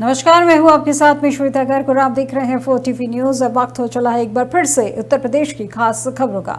नमस्कार, मैं हूं आपके साथ में श्वेता गर्ग और आप देख रहे हैं 4TV न्यूज। अब वक्त हो चला है एक बार फिर से उत्तर प्रदेश की खास खबरों का।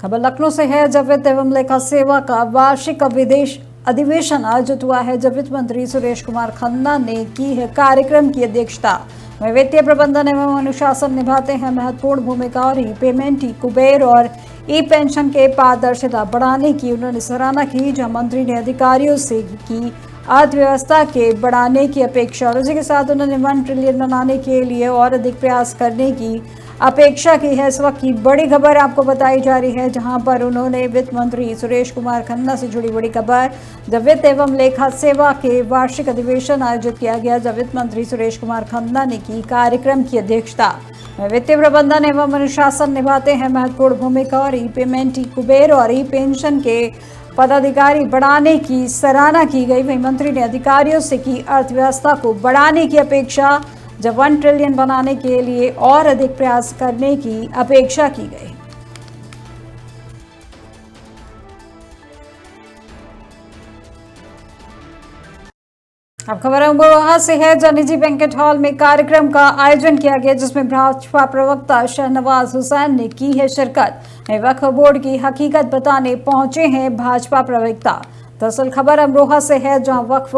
खबर लखनऊ से है। जब वित्त एवं लेखा सेवा का वार्षिक विदेश अधिवेशन आयोजित हुआ है। जब वित्त मंत्री सुरेश कुमार खन्ना ने की है कार्यक्रम की अध्यक्षता। वह वित्तीय प्रबंधन एवं अनुशासन निभाते हैं महत्वपूर्ण भूमिका और ई पेमेंट, ई कुबेर और ई पेंशन के पारदर्शिता बढ़ाने की उन्होंने सराहना की। जहां मंत्री ने अधिकारियों से की अर्थव्यवस्था के बढ़ाने की अपेक्षा और उसी के साथ उन्होंने 1 ट्रिलियन बनाने के लिए और अधिक प्रयास करने की अपेक्षा की है। इस वक्त की बड़ी खबर आपको बताई जा रही है, जहां पर उन्होंने वित्त मंत्री सुरेश कुमार खन्ना से जुड़ी बड़ी खबर। जब वित्त एवं लेखा सेवा के वार्षिक अधिवेशन आयोजित किया गया। जब वित्त मंत्री सुरेश कुमार खन्ना ने की कार्यक्रम की अध्यक्षता। वित्तीय प्रबंधन एवं अनुशासन निभाते हैं महत्वपूर्ण भूमिका और ई पेमेंट, ई कुबेर और ई पेंशन के पदाधिकारी बढ़ाने की सराहना की गई। वहीं मंत्री ने अधिकारियों से की अर्थव्यवस्था को बढ़ाने की अपेक्षा। जब 1 ट्रिलियन बनाने के लिए और अधिक प्रयास करने की अपेक्षा की गई। अब खबर अमरोहा से है। जहां निजी बैंकेट हॉल में कार्यक्रम का आयोजन किया गया, जिसमें भाजपा प्रवक्ता शहनवाज हुसैन ने की है शिरकत। वक्फ बोर्ड की हकीकत बताने पहुंचे हैं भाजपा प्रवक्ता। दरअसल खबर अमरोहा से है, जहां वक्फ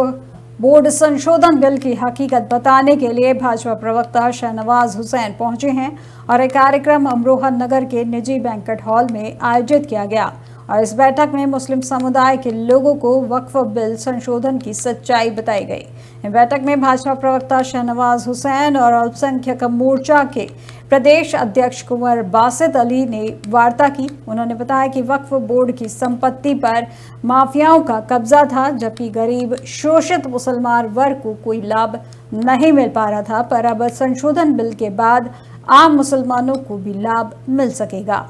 बोर्ड संशोधन बिल की हकीकत बताने के लिए भाजपा प्रवक्ता शहनवाज हुसैन पहुंचे हैं और एक कार्यक्रम अमरोहा नगर के निजी बैंकेट हॉल में आयोजित किया गया। और इस बैठक में मुस्लिम समुदाय के लोगों को वक्फ बिल संशोधन की सच्चाई बताई गई। इस बैठक में भाजपा प्रवक्ता शहनवाज हुसैन और अल्पसंख्यक मोर्चा के प्रदेश अध्यक्ष कुंवर बासित अली ने वार्ता की। उन्होंने बताया कि वक्फ बोर्ड की संपत्ति पर माफियाओं का कब्जा था, जबकि गरीब शोषित मुसलमान वर्ग को कोई लाभ नहीं मिल पा रहा था, पर अब संशोधन बिल के बाद आम मुसलमानों को भी लाभ मिल सकेगा।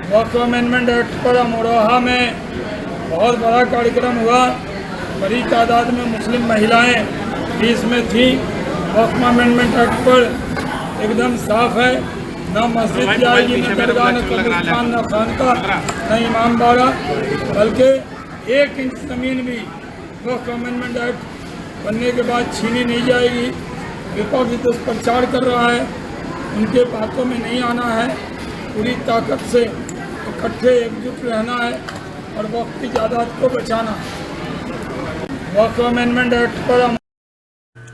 वक्फ अमेंडमेंट एक्ट पर अमरोहा में बहुत बड़ा कार्यक्रम हुआ। बड़ी तादाद में मुस्लिम महिलाएं भी इसमें थीं। वक्फ अमेंडमेंट एक्ट पर एकदम साफ है, न मस्जिद जाएगी, न दरगाह, न कब्रिस्तान, न खानका, न इमाम बाड़ा, बल्कि 1 इंच ज़मीन भी वक्फ अमेंडमेंट एक्ट बनने के बाद छीनी नहीं जाएगी। विपक्ष दुष्प्रचार कर रहा है, उनके बातों में नहीं आना है। पूरी ताकत से इकट्ठे एकजुट रहना है और वक्फ की जायदाद को बचाना है। वक्फ अमेंडमेंट एक्ट पर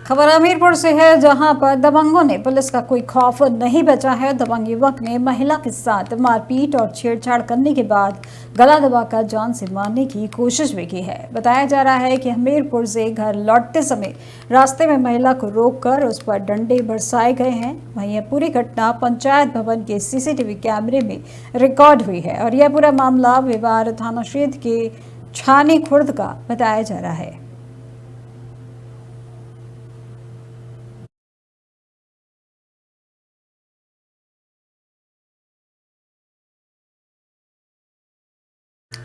खबर हमीरपुर से है, जहां पर दबंगों ने पुलिस का कोई खौफ नहीं बचा है। दबंग युवक ने महिला के साथ मारपीट और छेड़छाड़ करने के बाद गला दबाकर जान से मारने की कोशिश भी की है। बताया जा रहा है कि हमीरपुर से घर लौटते समय रास्ते में महिला को रोककर उस पर डंडे बरसाए गए हैं। वहीं यह पूरी घटना पंचायत भवन के CCTV कैमरे में रिकॉर्ड हुई है और यह पूरा मामला विवार थाना क्षेत्र के छानी खुर्द का बताया जा रहा है।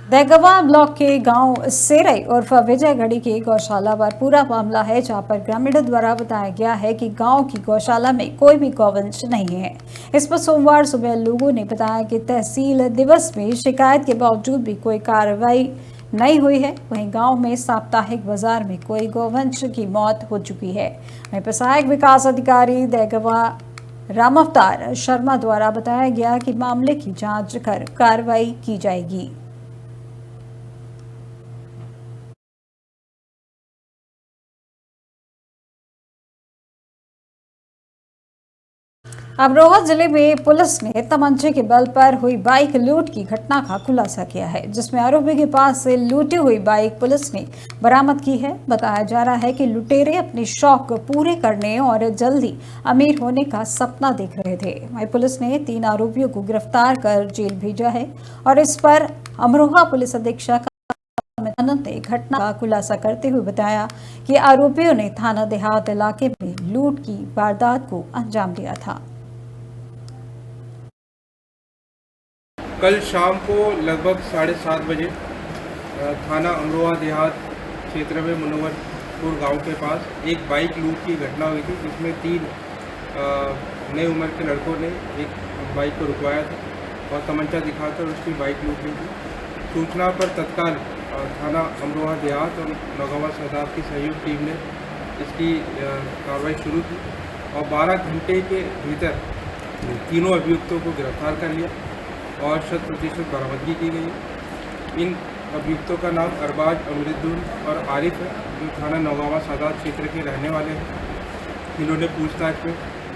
दहगवा ब्लॉक के गांव सेरई उर्फ विजयगढ़ी की गौशाला पर पूरा मामला है, जहां पर ग्रामीणों द्वारा बताया गया है कि गांव की गौशाला में कोई भी गौवंश नहीं है। इस पर सोमवार सुबह लोगों ने बताया कि तहसील दिवस में शिकायत के बावजूद भी कोई कार्रवाई नहीं हुई है। वहीं गांव में साप्ताहिक बाजार में कोई गौवंश की मौत हो चुकी है। वहीं सहायक विकास अधिकारी दहगवा रामावतार शर्मा द्वारा बताया गया कि मामले की जाँच कर कार्रवाई की जाएगी। अमरोहा जिले में पुलिस ने तमंचे के बल पर हुई बाइक लूट की घटना का खुलासा किया है, जिसमें आरोपी के पास से लूटी हुई बाइक पुलिस ने बरामद की है। बताया जा रहा है कि लुटेरे अपने शौक पूरे करने और जल्दी अमीर होने का सपना देख रहे थे। वहीं पुलिस ने 3 आरोपियों को गिरफ्तार कर जेल भेजा है और इस पर अमरोहा पुलिस अधीक्षक ने घटना का खुलासा करते हुए बताया कि आरोपियों ने थाना देहात इलाके में लूट की वारदात को अंजाम दिया था। कल शाम को लगभग 7:30 बजे थाना अमरोहा देहात क्षेत्र में मनोहरपुर गांव के पास एक बाइक लूट की घटना हुई थी, जिसमें 3 नई उम्र के लड़कों ने एक बाइक को रुकवाया था और तमंचा दिखाकर उसकी बाइक लूट ली थी। सूचना पर तत्काल थाना अमरोहा देहात और नौगावा सदाब की सहयोग टीम ने इसकी कार्रवाई शुरू की और 12 घंटे के भीतर तीनों अभियुक्तों को गिरफ्तार कर लिया और 100% बरामदगी की गई है। इन अभियुक्तों का नाम अरबाज, अमरुद्दीन और आरिफ है, जो थाना नौगावा सादात क्षेत्र के रहने वाले हैं। इन्होंने पूछताछ में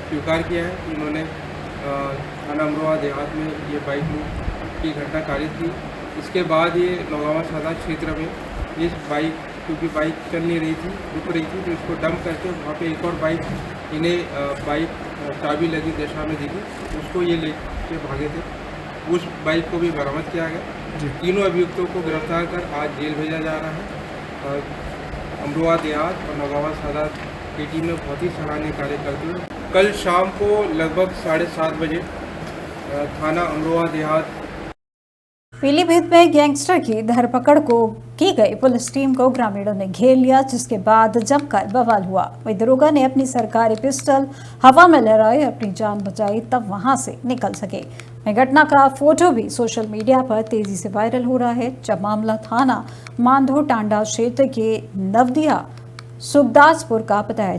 स्वीकार किया है कि इन्होंने थाना अमरोहा देहात में ये बाइक लूट की घटना कारित की। इसके बाद ये नौगावा सादात क्षेत्र में इस बाइक, क्योंकि बाइक चल नहीं रही थी, रुक रही थी, तो इसको डंप करके वहाँ पे एक और बाइक इन्हें बाइक चाबी लगी दशा में दिखी, उसको ये लेके भागे थे। उस बाइक को भी बरामद किया गया। तीनों अभियुक्तों को गिरफ्तार कर आज जेल भेजा जा रहा है। और अमरोहा देहात और नौगावा सादात की टीम ने बहुत ही सराहनीय कार्य करते हुए कल शाम को लगभग 7:30 बजे थाना अमरोहा देहात पीलीभीत में गैंगस्टर की धरपकड़ को की गई पुलिस टीम को ग्रामीणों ने घेर लिया, जिसके बाद जमकर बवाल हुआ। वही दरोगा ने अपनी सरकारी पिस्टल हवा में लहराई, अपनी जान बचाई, तब वहां से निकल सके। वही घटना का फोटो भी सोशल मीडिया पर तेजी से वायरल हो रहा है। जब मामला थाना मांधो टांडा क्षेत्र के नवदिया सुखदासपुर का बताया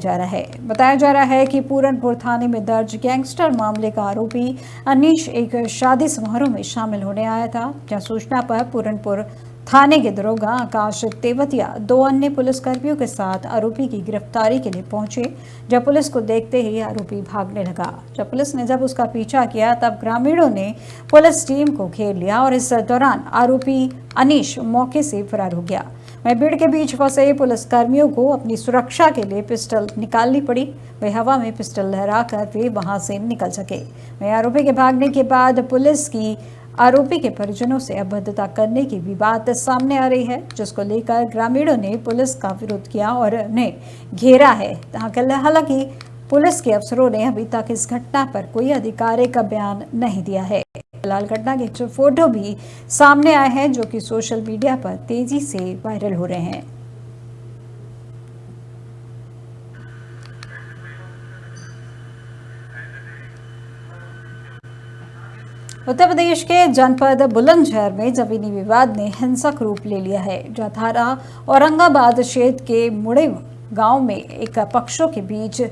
जा रहा है कि पूरनपुर थाने में दर्ज गैंगस्टर मामले का आरोपी अनीश एक शादी समारोह में शामिल होने आया था। जहां सूचना पर पूरनपुर थाने के दरोगा आकाश तेवतिया 2 अन्य पुलिसकर्मियों के साथ आरोपी की गिरफ्तारी के लिए पहुंचे। जब पुलिस को देखते ही आरोपी भागने लगा। जब पुलिस ने उसका पीछा किया, तब ग्रामीणों ने पुलिस टीम को घेर लिया और इस दौरान आरोपी अनीश मौके से फरार हो गया। वहीं भीड़ के बीच फंसे पुलिसकर्मियों को अपनी सुरक्षा के लिए पिस्टल निकालनी पड़ी। वे हवा में पिस्टल लहराकर वे वहां से निकल सके। वहीं आरोपी के भागने के बाद पुलिस की आरोपी के परिजनों से अभद्रता करने की भी बात सामने आ रही है, जिसको लेकर ग्रामीणों ने पुलिस का विरोध किया और उन्हें घेरा है। हालांकि पुलिस के अफसरों ने अभी तक इस घटना पर कोई आधिकारिक बयान नहीं दिया है। फिलहाल घटना के फोटो भी सामने आए हैं, जो कि सोशल मीडिया पर तेजी से वायरल हो रहे हैं। उत्तर प्रदेश के जनपद बुलंदशहर में जमीनी विवाद ने हिंसक रूप ले लिया है। जहां थाना औरंगाबाद क्षेत्र के मुड़े गांव में एक पक्षों के बीच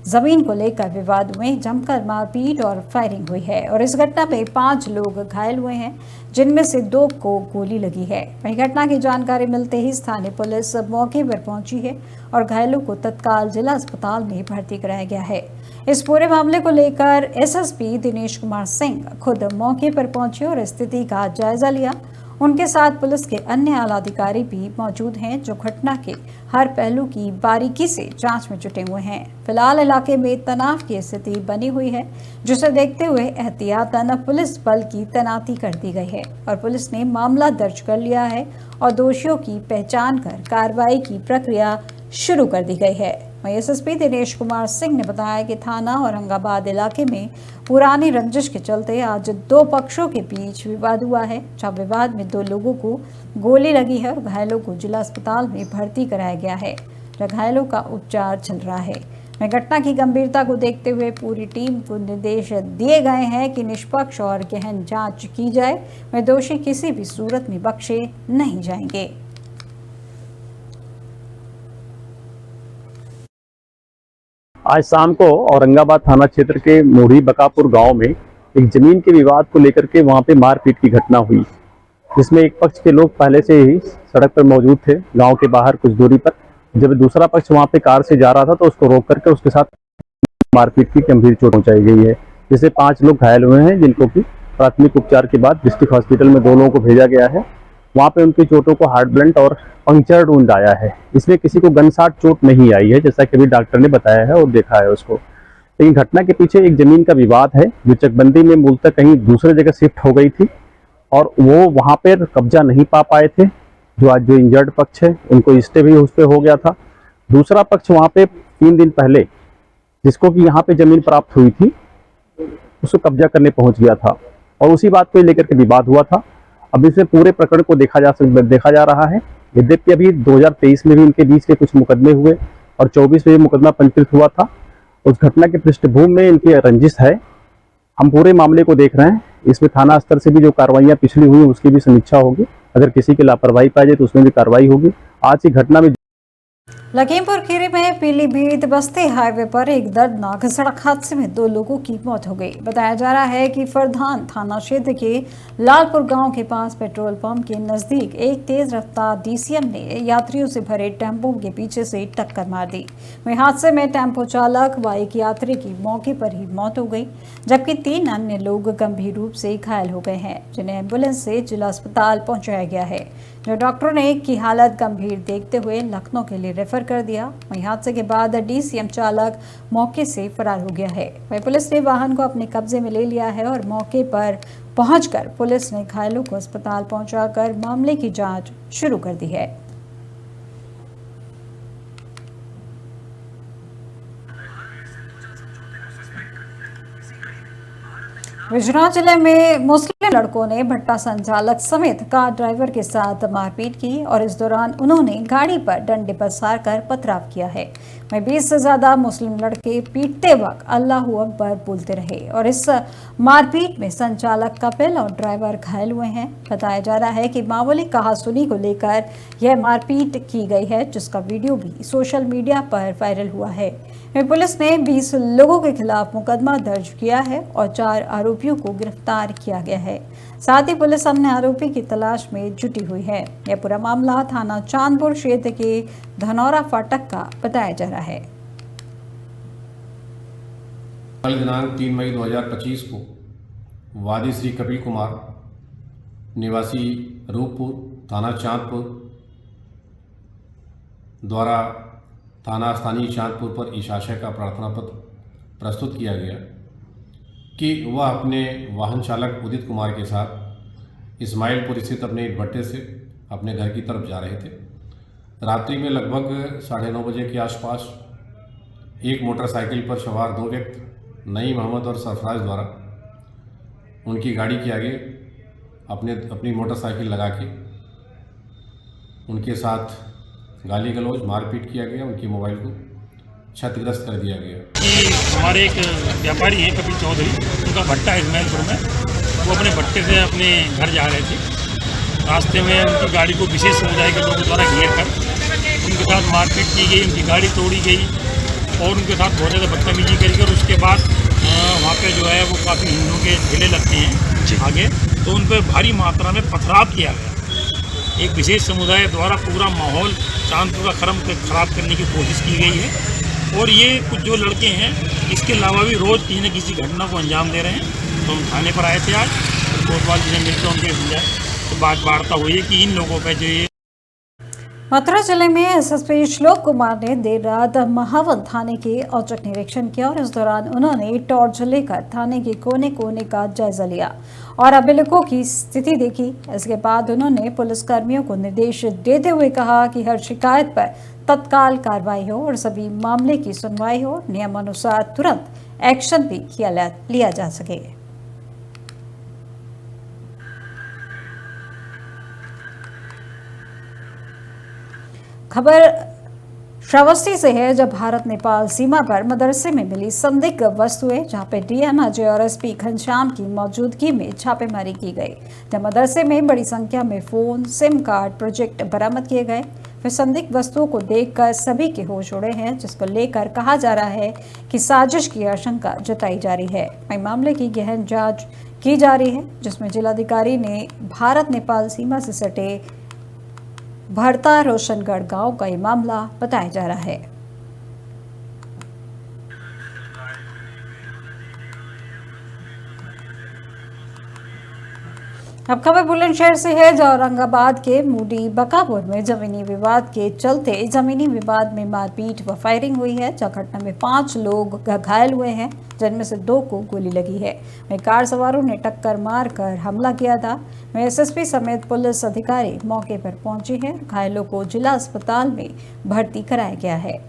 जमीन को लेकर विवाद हुए, जमकर मारपीट और फायरिंग हुई है और इस घटना में 5 लोग घायल हुए हैं, जिनमें से 2 को गोली लगी है। वहीं घटना की जानकारी मिलते ही स्थानीय पुलिस मौके पर पहुंची है और घायलों को तत्काल जिला अस्पताल में भर्ती कराया गया है। इस पूरे मामले को लेकर एसएसपी दिनेश कुमार सिंह खुद मौके पर पहुंचे और स्थिति का जायजा लिया। उनके साथ पुलिस के अन्य आला अधिकारी भी मौजूद हैं, जो घटना के हर पहलू की बारीकी से जांच में जुटे हुए हैं। फिलहाल इलाके में तनाव की स्थिति बनी हुई है, जिसे देखते हुए एहतियातन पुलिस बल की तैनाती कर दी गई है और पुलिस ने मामला दर्ज कर लिया है और दोषियों की पहचान कर कार्रवाई की प्रक्रिया शुरू कर दी गई है। वहीं एसएसपी दिनेश कुमार सिंह ने बताया कि थाना औरंगाबाद इलाके में पुरानी रंजिश के चलते आज 2 पक्षों के बीच विवाद हुआ है। जहां विवाद में 2 लोगों को गोली लगी है और घायलों को जिला अस्पताल में भर्ती कराया गया है, जहां घायलों का उपचार चल रहा है। वहीं घटना की गंभीरता को देखते हुए पूरी टीम को निर्देश दिए गए हैं कि निष्पक्ष और गहन जांच की जाए। वहीं दोषी किसी भी सूरत में बख्शे नहीं जाएंगे। आज शाम को औरंगाबाद थाना क्षेत्र के मोढ़ी बकापुर गांव में एक जमीन के विवाद को लेकर के वहां पे मारपीट की घटना हुई, जिसमें एक पक्ष के लोग पहले से ही सड़क पर मौजूद थे गांव के बाहर कुछ दूरी पर। जब दूसरा पक्ष वहां पे कार से जा रहा था तो उसको रोक करके उसके साथ मारपीट की गंभीर चोट पहुंचाई गई है, जिससे 5 लोग घायल हुए हैं, जिनको की प्राथमिक उपचार के बाद डिस्ट्रिक्ट हॉस्पिटल में 2 लोगों को भेजा गया है। वहाँ पे उनकी चोटों को हार्ट ब्लंट और पंक्चर्ड वुंड आया है। इसमें किसी को गनशॉट चोट नहीं आई है, जैसा कि अभी डॉक्टर ने बताया है और देखा है उसको। लेकिन घटना के पीछे एक जमीन का विवाद है, जो चकबंदी में मूलतः कहीं दूसरे जगह शिफ्ट हो गई थी और वो वहाँ पर कब्जा नहीं पा पाए थे। जो इंजर्ड पक्ष है उनको स्टे भी उस पर हो गया था। दूसरा पक्ष वहाँ पे 3 दिन पहले जिसको कि यहाँ पे जमीन प्राप्त हुई थी, उसको कब्जा करने पहुंच गया था और उसी बात को लेकर के विवाद हुआ था। अब इसमें पूरे प्रकरण को देखा जा रहा है। यद्यपि अभी 2023 में भी इनके बीच के कुछ मुकदमे हुए और 24 में भी मुकदमा पंजीकृत हुआ था। उस घटना के पृष्ठभूमि में इनकी रंजिश है। हम पूरे मामले को देख रहे हैं। इसमें थाना स्तर से भी जो कार्रवाइयाँ पिछली हुई उसकी भी समीक्षा होगी अगर किसी की लापरवाही पाई जाए तो उसमें भी कार्रवाई होगी। आज की घटना में लखीमपुर खीरी में पीलीभीत बस्ती हाईवे पर एक दर्दनाक सड़क हादसे में 2 लोगों की मौत हो गई। बताया जा रहा है कि फरधान थाना क्षेत्र के लालपुर गांव के पास पेट्रोल पंप के नजदीक एक तेज रफ्तार डीसीएम ने यात्रियों से भरे टेम्पो के पीछे से टक्कर मार दी। वहीं हादसे में टेम्पो चालक व एक यात्री की मौके पर ही मौत हो गई, जबकि 3 अन्य लोग गंभीर रूप से घायल हो गए हैं, जिन्हें एम्बुलेंस से जिला अस्पताल पहुंचाया गया है, जो डॉक्टरों ने की हालत गंभीर देखते हुए लखनऊ के लिए रेफर कर दिया। वहीं हादसे के बाद डीसीएम चालक मौके से फरार हो गया है। वहीं पुलिस ने वाहन को अपने कब्जे में ले लिया है और मौके पर पहुंचकर पुलिस ने घायलों को अस्पताल पहुंचाकर मामले की जांच शुरू कर दी है। गुजरात जिले में मुस्लिम लड़कों ने भट्टा संचालक समेत कार ड्राइवर के साथ मारपीट की और इस दौरान उन्होंने गाड़ी पर डंडे पसार कर पथराव किया है। वहीं 20 से ज्यादा मुस्लिम लड़के पीटते वक्त अल्लाहू अकबर बोलते रहे और इस मारपीट में संचालक कपिल और ड्राइवर घायल हुए हैं। बताया जा रहा है कि मामूली कहासुनी को लेकर यह मारपीट की गई है, जिसका वीडियो भी सोशल मीडिया पर वायरल हुआ है। पुलिस ने 20 लोगों के खिलाफ मुकदमा दर्ज किया है और 4 आरोपियों को गिरफ्तार किया गया है। साथ ही पुलिस अन्य आरोपी की तलाश में जुटी हुई है। यह पूरा मामला थाना चांदपुर क्षेत्र के धनौरा फाटक का बताया जा रहा है। कल दिनांक 3 मई 2025 को वादी श्री कपिल कुमार निवासी रूपपुर थाना चांदपुर द्वारा थाना स्थानीय चांदपुर पर इस आशय का प्रार्थना पत्र प्रस्तुत किया गया कि वह अपने वाहन चालक उदित कुमार के साथ इस्माइलपुर स्थित अपने भट्टे से अपने घर की तरफ जा रहे थे। रात्रि में लगभग 9:30 बजे के आसपास एक मोटरसाइकिल पर सवार 2 व्यक्ति नईम अहमद और सरफराज द्वारा उनकी गाड़ी के आगे अपनी मोटरसाइकिल लगा के उनके साथ गाली गलौज मारपीट किया गया, उनके मोबाइल को क्षतिग्रस्त कर दिया गया। कि हमारे एक व्यापारी हैं कपिल चौधरी, उनका भट्टा है इस्माइलपुर में, वो अपने भट्टे से अपने घर जा रहे थे। रास्ते में उनकी गाड़ी को विशेष समुदाय के लोगों द्वारा घेर कर उनके साथ मारपीट की गई, उनकी गाड़ी तोड़ी गई और उनके साथ बहुत ज़्यादा बदतमीजी करी गई। और उसके बाद वहाँ पे जो है वो काफ़ी हिंदुओं के ढेले लगते हैं आगे, तो उन पर भारी मात्रा में पथराव किया गया। एक विशेष समुदाय द्वारा पूरा माहौल चांदपुर का खराब करने की कोशिश की गई है। और ये कुछ जो लड़के हैं इसके अलावा भी रोज़ किसी न किसी घटना को अंजाम दे रहे हैं। तो हम थाने पर आए थे आज, कोतवाल जी ने मिलकर उनके समझाया, तो बात वार्ता हुई है कि इन लोगों पर जो ये मथुरा जिले में एसएसपी श्लोक कुमार ने देर रात महावन थाने के औचक निरीक्षण किया और इस दौरान उन्होंने टॉर्च लेकर थाने के कोने कोने का जायजा लिया और अभिलेखों की स्थिति देखी। इसके बाद उन्होंने पुलिसकर्मियों को निर्देश देते हुए कहा कि हर शिकायत पर तत्काल कार्रवाई हो और सभी मामले की सुनवाई हो, नियमानुसार तुरंत एक्शन भी लिया जा सके। खबर श्रावस्ती से है, जब भारत नेपाल सीमा पर मदरसे में मिली संदिग्ध वस्तुएं, जहां पे डीएम अजय और एसपी घनश्याम की मौजूदगी में छापेमारी की गई। जब मदरसे में बड़ी संख्या में फोन, सिम कार्ड, प्रोजेक्ट बरामद किए गए। फिर संदिग्ध वस्तुओं को देखकर सभी के होश उड़े हैं, जिसको लेकर कहा जा रहा है कि साजिश की आशंका जताई जा रही है। वहीं मामले की गहन जाँच की जा रही है, जिसमें जिलाधिकारी ने भारत नेपाल सीमा से सटे भरता रोशनगढ़ गांव का ये मामला बताया जा रहा है। अब खबर बुलंदशहर से है, जहां औरंगाबाद के मूडी बकापुर में जमीनी विवाद के चलते जमीनी विवाद में मारपीट व फायरिंग हुई है, जहां घटना में 5 लोग घायल हुए हैं, जिनमें से 2 को गोली लगी है। वहीं कार सवारों ने टक्कर मारकर हमला किया था। वहीं एसएसपी समेत पुलिस अधिकारी मौके पर पहुंचे हैं। घायलों को जिला अस्पताल में भर्ती कराया गया है।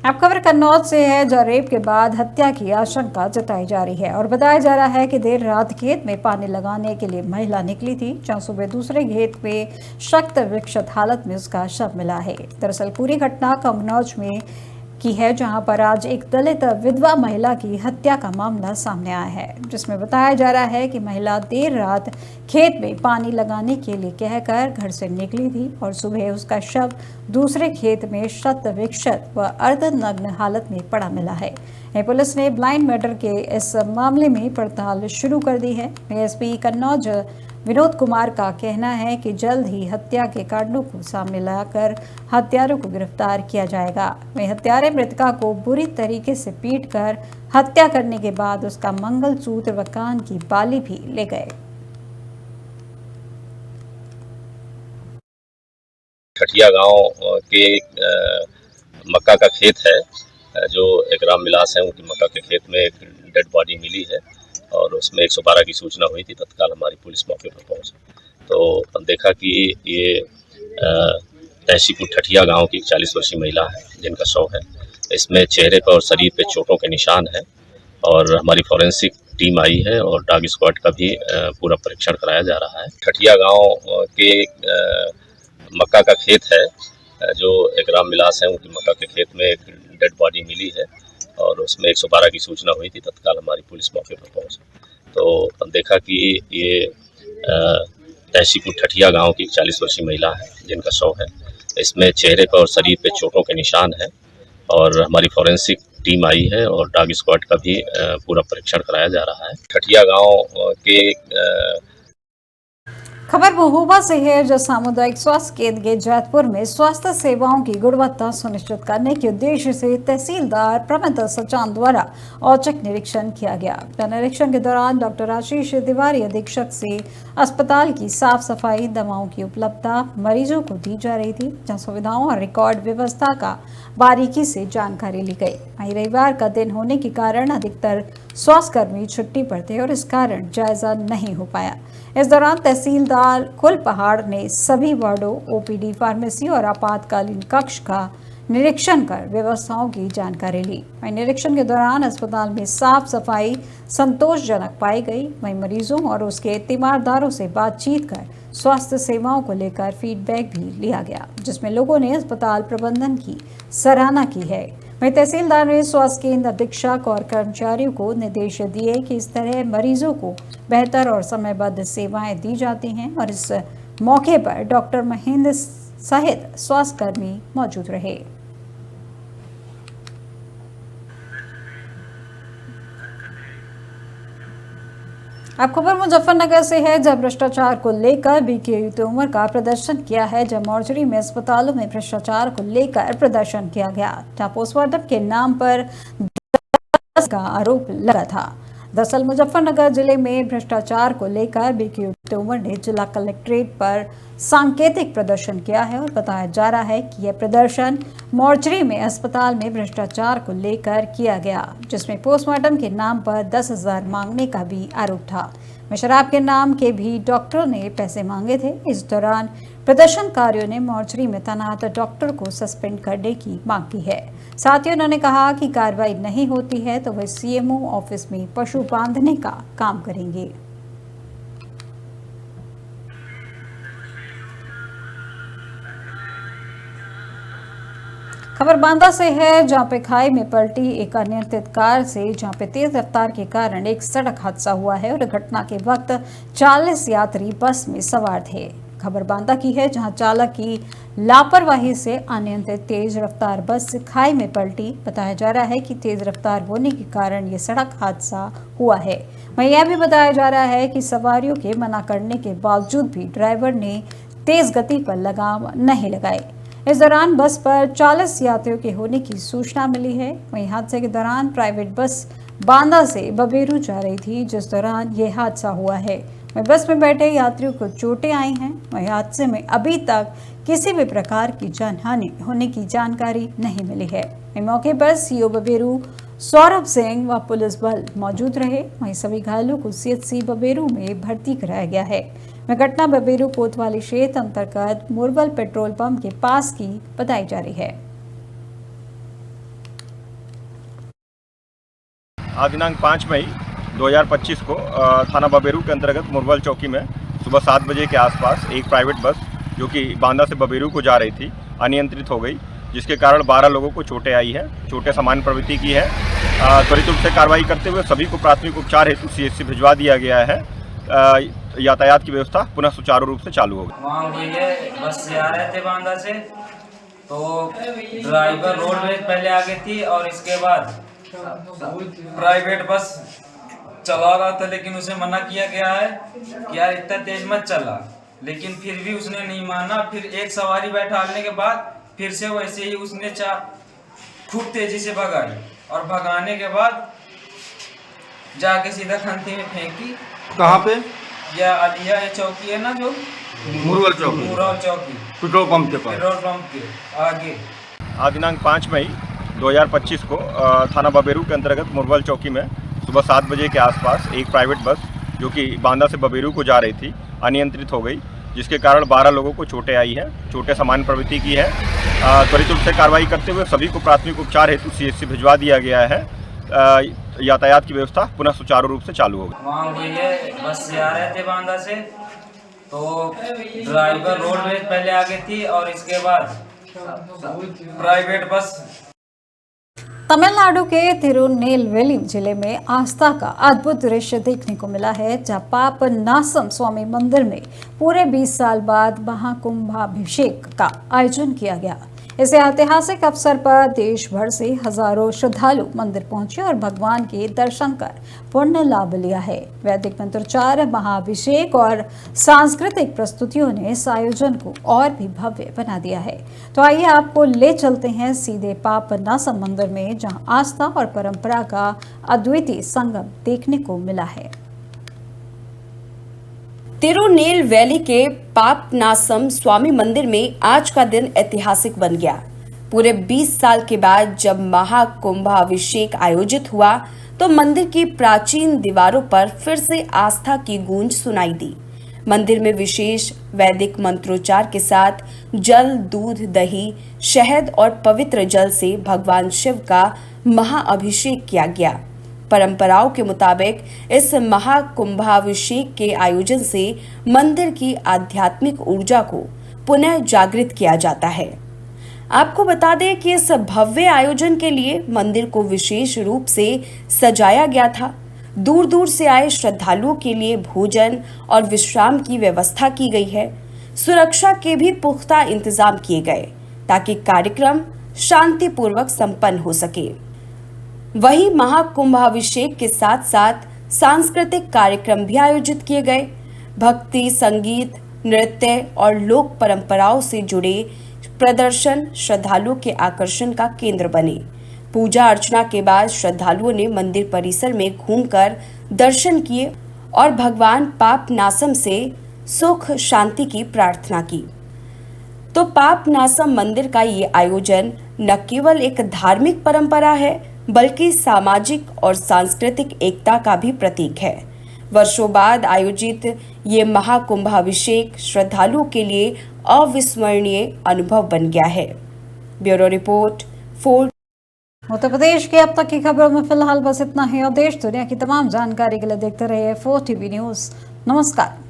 अब खबर कन्नौज से है, जहां रेप के बाद हत्या की आशंका जताई जा रही है और बताया जा रहा है कि देर रात खेत में पानी लगाने के लिए महिला निकली थी, जहां सुबह दूसरे खेत में शक्त विक्षत हालत में उसका शव मिला है। दरअसल पूरी घटना कन्नौज में की है, जहां पर आज एक दलित विधवा महिला की हत्या का मामला सामने आया है, जिसमें बताया जा रहा है कि महिला देर रात खेत में पानी लगाने के लिए कहकर घर से निकली थी और सुबह उसका शव दूसरे खेत में शत विक्षत व अर्धनग्न हालत में पड़ा मिला है। पुलिस ने ब्लाइंड मर्डर के इस मामले में पड़ताल शुरू कर दी है। एसपी कन्नौज विनोद कुमार का कहना है कि जल्द ही हत्या के कारणों को सामने लाकर हत्यारों को गिरफ्तार किया जाएगा। वहीं हत्यारे मृतका को बुरी तरीके से पीटकर हत्या करने के बाद उसका मंगलसूत्र व कान की बाली भी ले गए। ठठिया गांव के मक्का का खेत है, जो एक रामविलास है, उनकी मक्का के खेत में एक डेड बॉडी मिली है और उसमें 112 की सूचना हुई थी। तत्काल हमारी पुलिस मौके पर पहुंची तो देखा कि ये तहसीपुर ठठिया गांव की 40 वर्षीय महिला है जिनका शव है। इसमें चेहरे पर और शरीर पे चोटों के निशान हैं और हमारी फॉरेंसिक टीम आई है और डॉग स्क्वाड का भी पूरा परीक्षण कराया जा रहा है। ठठिया गांव के मक्का का खेत है, जो एक रामविलास है, उनकी मक्का के खेत में एक डेड बॉडी मिली है और उसमें 112 की सूचना हुई थी। तत्काल हमारी पुलिस मौके पर पहुंची तो देखा कि ये तहसीपुर ठठिया गांव की 40 वर्षीय महिला है जिनका शव है। इसमें चेहरे पर और शरीर पे चोटों के निशान हैं और हमारी फॉरेंसिक टीम आई है और डॉग स्क्वाड का भी पूरा परीक्षण कराया जा रहा है। ठठिया गांव के खबर महोबा से है, जो सामुदायिक स्वास्थ्य केंद्र जैतपुर में स्वास्थ्य सेवाओं की गुणवत्ता सुनिश्चित करने के उद्देश्य से तहसीलदार प्रमित सचान द्वारा औचक निरीक्षण किया गया। निरीक्षण के दौरान डॉक्टर आशीष तिवारी अधीक्षक से अस्पताल की साफ सफाई, दवाओं की उपलब्धता मरीजों को दी जा रही थी, जहां सुविधाओं और रिकॉर्ड व्यवस्था का बारीकी से जानकारी ली गई। वहीं रविवार का दिन होने के कारण अधिकतर स्वास्थ्यकर्मी छुट्टी पर थे और इस कारण जायजा नहीं हो पाया। इस दौरान तहसीलदार कुल पहाड़ ने सभी वार्डों, ओपीडी, फार्मेसी और आपातकालीन कक्ष का निरीक्षण कर व्यवस्थाओं की जानकारी ली। वहीं निरीक्षण के दौरान अस्पताल में साफ सफाई संतोषजनक पाई गई। वहीं मरीजों और उसके तीमारदारों से बातचीत कर स्वास्थ्य सेवाओं को लेकर फीडबैक भी लिया गया, जिसमें लोगों ने अस्पताल प्रबंधन की सराहना की है। वहीं तहसीलदार ने स्वास्थ्य केंद्र अधीक्षक और कर्मचारियों को निर्देश दिए कि इस तरह मरीजों को बेहतर और समयबद्ध सेवाएं दी जाती हैं और इस मौके पर डॉक्टर महेंद्र सहित स्वास्थ्यकर्मी मौजूद रहे। अब खबर मुजफ्फरनगर से है, जब भ्रष्टाचार को लेकर बीके तोमर का प्रदर्शन किया है। जब मॉर्चरी में अस्पतालों में भ्रष्टाचार को लेकर प्रदर्शन किया गया, जहां पोस्टमार्टम के नाम पर का आरोप लगा था। दरअसल मुजफ्फरनगर जिले में भ्रष्टाचार को लेकर बीके तोमर ने जिला कलेक्ट्रेट पर सांकेतिक प्रदर्शन किया है और बताया जा रहा है कि यह प्रदर्शन मॉर्चरी में अस्पताल में भ्रष्टाचार को लेकर किया गया, जिसमें पोस्टमार्टम के नाम पर 10,000 मांगने का भी आरोप था। शराब के नाम के भी डॉक्टरों ने पैसे मांगे थे। इस दौरान प्रदर्शनकारियों ने मॉर्चरी में तैनात डॉक्टर को सस्पेंड करने की मांग की है। साथ ही उन्होंने कहा कि कार्रवाई नहीं होती है तो वह सीएमओ ऑफिस में पशु बांधने का काम करेंगे। खबर बांदा से है, जहां पे खाई में पलटी एक अनियंत्रित कार से, जहां पे तेज रफ्तार के कारण एक सड़क हादसा हुआ है और घटना के वक्त 40 यात्री बस में सवार थे। खबर बांदा की है, जहां चालक की लापरवाही से अनियंत्रित तेज रफ्तार बस खाई में पलटी। बताया जा रहा है कि तेज रफ्तार होने के कारण ये सड़क हादसा हुआ है। वहीं यह भी बताया जा रहा है कि सवारियों के मना करने के बावजूद भी ड्राइवर ने तेज गति पर लगाम नहीं लगाई। इस दौरान बस पर 40 यात्रियों के होने की सूचना मिली है। वहीं हादसे के दौरान प्राइवेट बस बांदा से बबेरू जा रही थी, जिस दौरान यह हादसा हुआ है। वहीं बस में बैठे यात्रियों को चोटें आई हैं। वहीं हादसे में अभी तक किसी भी प्रकार की जानहानि होने की जानकारी नहीं मिली है। मौके पर सीओ बबेरू सौरभ सिंह व पुलिस बल मौजूद रहे। वहीं सभी घायलों को सीएचसी बबेरू में भर्ती कराया गया है। घटना बबेरू कोतवाली क्षेत्र अंतर्गत मुरबल पेट्रोल पंप के पास की बताई जा रही है। आज दिनांक 5 मई 2025 को थाना बबेरू के अंतर्गत मुरबल चौकी में सुबह 7 बजे के आसपास एक प्राइवेट बस जो कि बांदा से बबेरू को जा रही थी अनियंत्रित हो गई जिसके कारण 12 लोगों को चोटें आई है। चोटें सामान्य प्रवृत्ति की है। त्वरित रूप से कार्रवाई करते हुए सभी को प्राथमिक उपचार हेतु CHC भिजवा दिया गया है। यातायात की व्यवस्था पुनः सुचारू रूप से चालू होगी। वहाँ भैया बस से आ रहे थे बांदा से, तो ड्राइवर रोडवेज पहले आगे थी और इसके बाद प्राइवेट बस चला रहा था, लेकिन उसे मना किया गया है कि यार इतना तेज मत चला, लेकिन फिर भी उसने नहीं माना। फिर एक सवारी बैठाने के बाद फिर से वैसे ही उसने खूब तेजी से भगाई और भगाने के बाद जाके सीधा खंती में फेंकी। कहाँ पे? यह अलिया ये चौकी है ना, जो मुरवल चौकी, मुरवल चौकी, पेट्रोल पंप के पास, पेट्रोल पंप के आगे। आज दिनांक 5 मई 2025 को थाना बबेरू के अंतर्गत मुरवल चौकी में सुबह 7 बजे के आसपास एक प्राइवेट बस जो कि बांदा से बबेरू को जा रही थी अनियंत्रित हो गई, जिसके कारण 12 लोगों को चोटें आई है। चोटें सामान्य प्रवृत्ति की है। त्वरित रूप से कार्रवाई करते हुए सभी को प्राथमिक उपचार हेतु CHC भिजवा दिया गया है। यातायात की व्यवस्था पुनः सुचारू रूप से चालू होगी। वहाँ भैया बस से आ रहे थे बांदा से, तो ड्राइवर रोडवेज पहले आगे थी और इसके बाद प्राइवेट बस। तमिलनाडु के तिरुनेलवेली जिले में आस्था का अद्भुत दृश्य देखने को मिला है, जहां पापनासम स्वामी मंदिर में पूरे 20 साल बाद महाकुंभाभिषेक का आयोजन किया गया। इस ऐतिहासिक अवसर पर देश भर से हजारों श्रद्धालु मंदिर पहुंचे और भगवान के दर्शन कर पुण्य लाभ लिया है। वैदिक मंत्रोच्चार, महाअभिषेक और सांस्कृतिक प्रस्तुतियों ने इस आयोजन को और भी भव्य बना दिया है। तो आइए आपको ले चलते हैं सीधे पापनासम मंदिर में, जहां आस्था और परंपरा का अद्वितीय संगम देखने को मिला है। तिरुनेलवेली के पापनासम स्वामी मंदिर में आज का दिन ऐतिहासिक बन गया। पूरे 20 साल के बाद जब महाकुंभाभिषेक आयोजित हुआ तो मंदिर की प्राचीन दीवारों पर फिर से आस्था की गूंज सुनाई दी। मंदिर में विशेष वैदिक मंत्रोच्चार के साथ जल, दूध, दही, शहद और पवित्र जल से भगवान शिव का महाअभिषेक किया गया। परंपराओं के मुताबिक इस महाकुंभाभिषेक के आयोजन से मंदिर की आध्यात्मिक ऊर्जा को पुनः जागृत किया जाता है। आपको बता दें कि इस भव्य आयोजन के लिए मंदिर को विशेष रूप से सजाया गया था। दूर दूर से आए श्रद्धालुओं के लिए भोजन और विश्राम की व्यवस्था की गई है। सुरक्षा के भी पुख्ता इंतजाम किए गए ताकि कार्यक्रम शांतिपूर्वक संपन्न हो सके। वहीं महाकुंभाभिषेक के साथ साथ सांस्कृतिक कार्यक्रम भी आयोजित किए गए। भक्ति, संगीत, नृत्य और लोक परंपराओं से जुड़े प्रदर्शन श्रद्धालुओं के आकर्षण का केंद्र बने। पूजा अर्चना के बाद श्रद्धालुओं ने मंदिर परिसर में घूमकर दर्शन किए और भगवान पापनासम से सुख शांति की प्रार्थना की। तो पापनासम मंदिर का ये आयोजन न केवल एक धार्मिक परंपरा है बल्कि सामाजिक और सांस्कृतिक एकता का भी प्रतीक है। वर्षों बाद आयोजित ये महाकुंभाभिषेक श्रद्धालुओं के लिए अविस्मरणीय अनुभव बन गया है। Bureau report 4। उत्तर प्रदेश की अब तक की खबरों में फिलहाल बस इतना ही और देश दुनिया की तमाम जानकारी के लिए देखते रहिए 4 TV न्यूज़। नमस्कार।